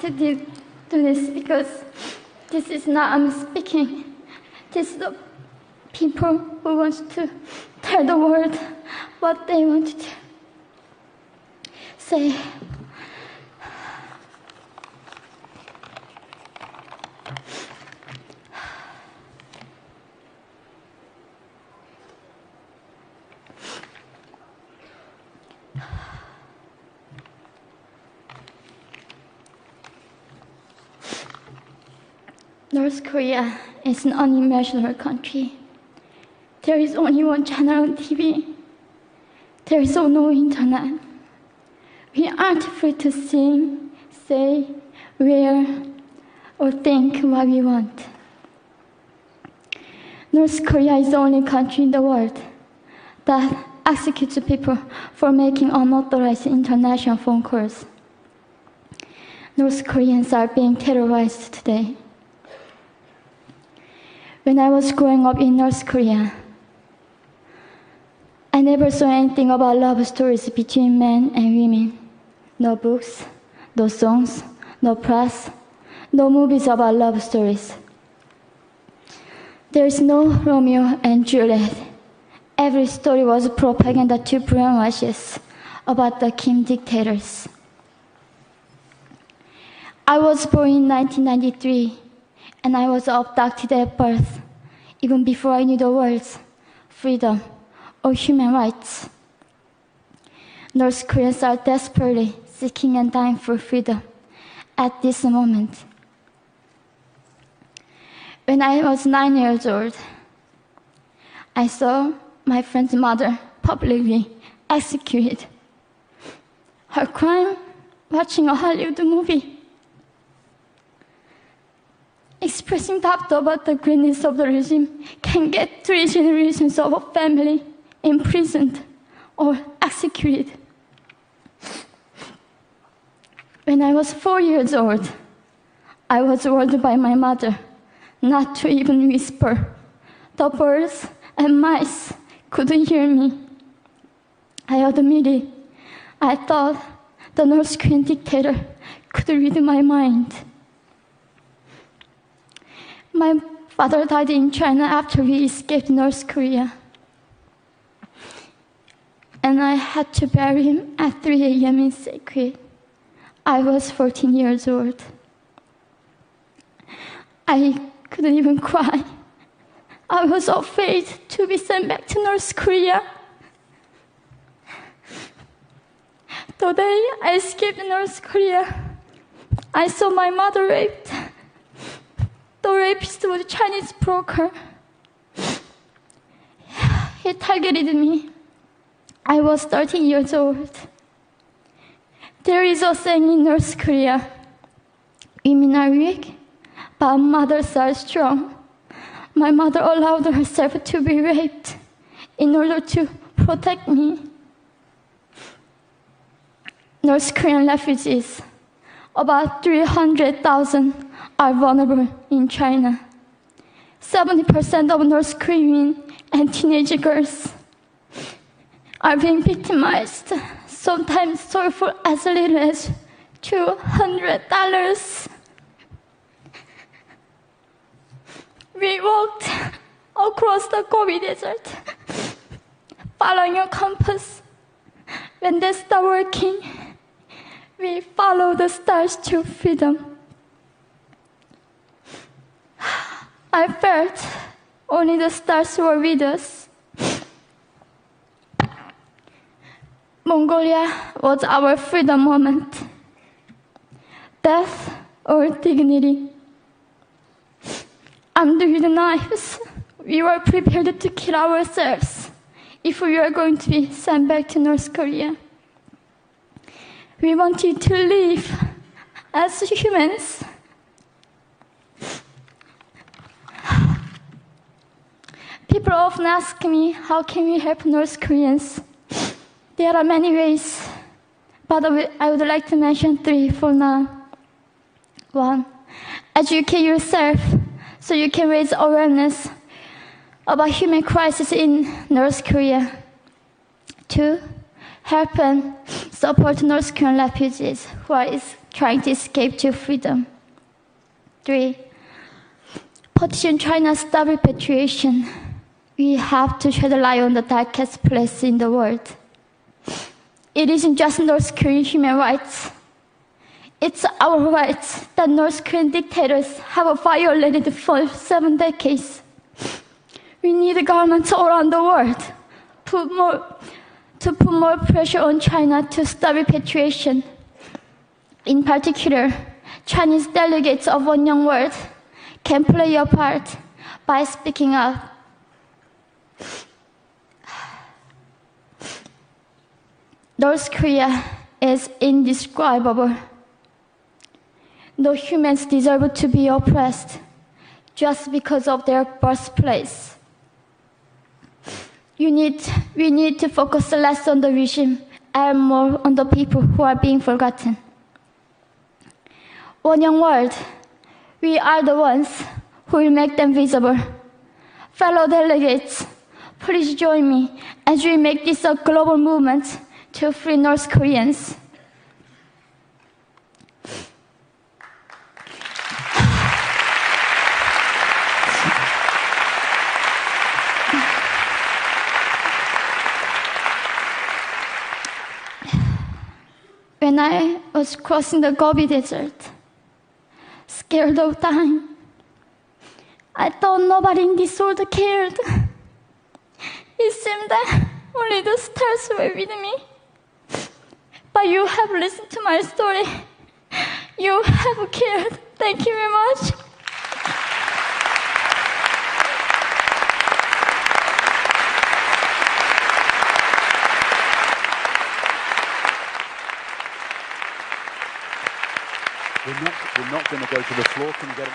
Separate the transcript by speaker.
Speaker 1: to do this because this is not I'm speaking. This is the people who want to tell the world what they want to say. North Korea is an unimaginable country. There is only one channel on TV. There is no internet. We aren't free to sing, say, wear, or think what we want. North Korea is the only country in the world that executes people for making unauthorized international phone calls. North Koreans are being terrorized today. When I was growing up in North Korea, I never saw anything about love stories between men and women. No books, no songs, no press, no movies about love stories. There is no Romeo and Juliet. Every story was propaganda to brainwashes about the Kim dictators. I was born in 1993, and I was abducted at birth, even before I knew the words freedom or human rights. North Koreans are desperately seeking and dying for freedom at this moment. When I was 9 years old, I saw my friend's mother publicly executed. Her crime? Watching a Hollywood movie. Expressing doubt about the greatness of the regime can get 3 generations of a family imprisoned or executed. When I was 4 years old, I was warned by my mother not to even whisper. The birds and mice couldn't hear me. I admitted I thought the North Korean dictator could read my mind. My father died in China after we escaped North Korea. And I had to bury him at 3 a.m. in secret. I was 14 years old. I couldn't even cry. I was afraid to be sent back to North Korea. The day I escaped North Korea, I saw my mother raped. The rapist was a Chinese broker. He targeted me. I was 13 years old. There is a saying in North Korea, women are weak, but mothers are strong. My mother allowed herself to be raped in order to protect me. North Korean refugees, about 300,000, are vulnerable in China. 70% of North Korean and teenage girls are being victimized, sometimes sold for as little as $200. We walked across the Gobi Desert, following a compass. When they stopped working, we followed the stars to freedom. I felt only the stars were with us. Mongolia was our freedom moment. Death or dignity. Armed with knives, we were prepared to kill ourselves if we were going to be sent back to North Korea. We wanted to live as humans. People often ask me, how can we help North Koreans? There are many ways, but I would like to mention 3 for now. 1, educate yourself so you can raise awareness about human crisis in North Korea. 2, help and support North Korean refugees who are trying to escape to freedom. 3. Petition China stop repatriation. We have to shed light on the darkest place in the world. It isn't just North Korean human rights. It's our rights that North Korean dictators have violated for 7 decades. We need governments all around the world to put more pressure on China to stop repatriation. In particular, Chinese delegates of One Young World can play a part by speaking up. North Korea is indescribable. No humans deserve to be oppressed just because of their birthplace. We need to focus less on the regime and more on the people who are being forgotten. One Young World, we are the ones who will make them visible. Fellow delegates, please join me as we make this a global movement to free North Koreans. When I was crossing the Gobi Desert, scared of dying, I thought nobody in this world cared. It seemed that only the stars were with me. But you have listened to my story. You have cared. Thank you very much.
Speaker 2: We're not going to go to the floor. Can you get it?